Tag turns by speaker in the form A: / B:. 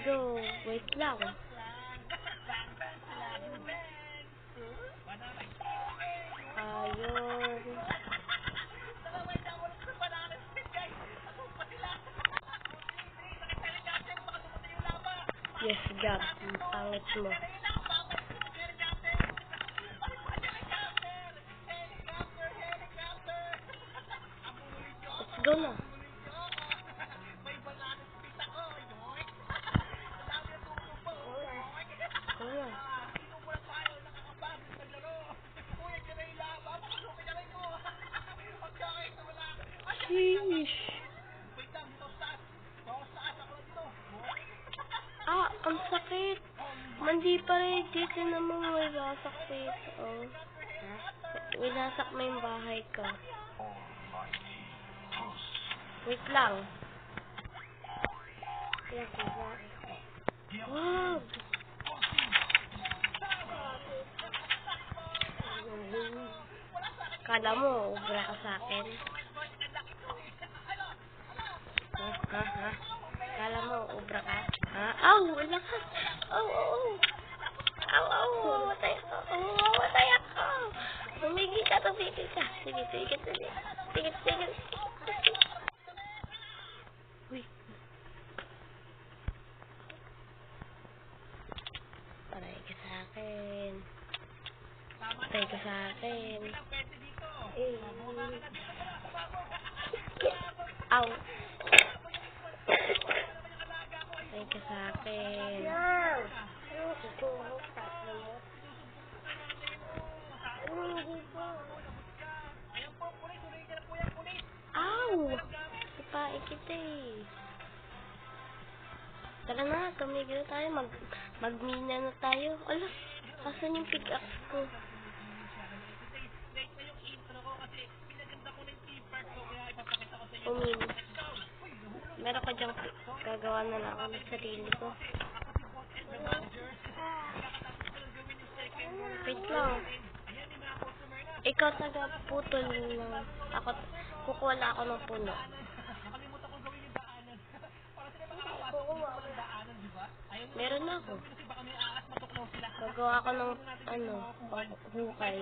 A: go. Wait lang. Ayun. Yes, Gab. Ang pangit mo. Let's go na. Go na. Sheesh. Ah, ang sakit. Mandi pa rin. Dito naman may lasak dito. Oh. May lasak mo yung bahay ko. Wait lang. Wow. Kala mo, ubra ka sa akin. Ha? Kala mo, ubra ka? Ha? Aw! Wala ka! Aw! Aw! Mamatay ako! Mamatay ako! Tumigil ka! Sige. Uy! Patay ka sa akin! Aw! Patay ka sa akin! Aw! Sipain kita eh. Tara na, tumigil na tayo. Magmina na tayo. Ala, asan yung pickaxe ko? Umin. Meron ka dyan, gagawa na lang ako ng sarili ko. Wait lang. Ikaw taga-putol lang. Ako, kukuha lang ako ng puno. Meron na ako. Gagawa ako ng, hukay.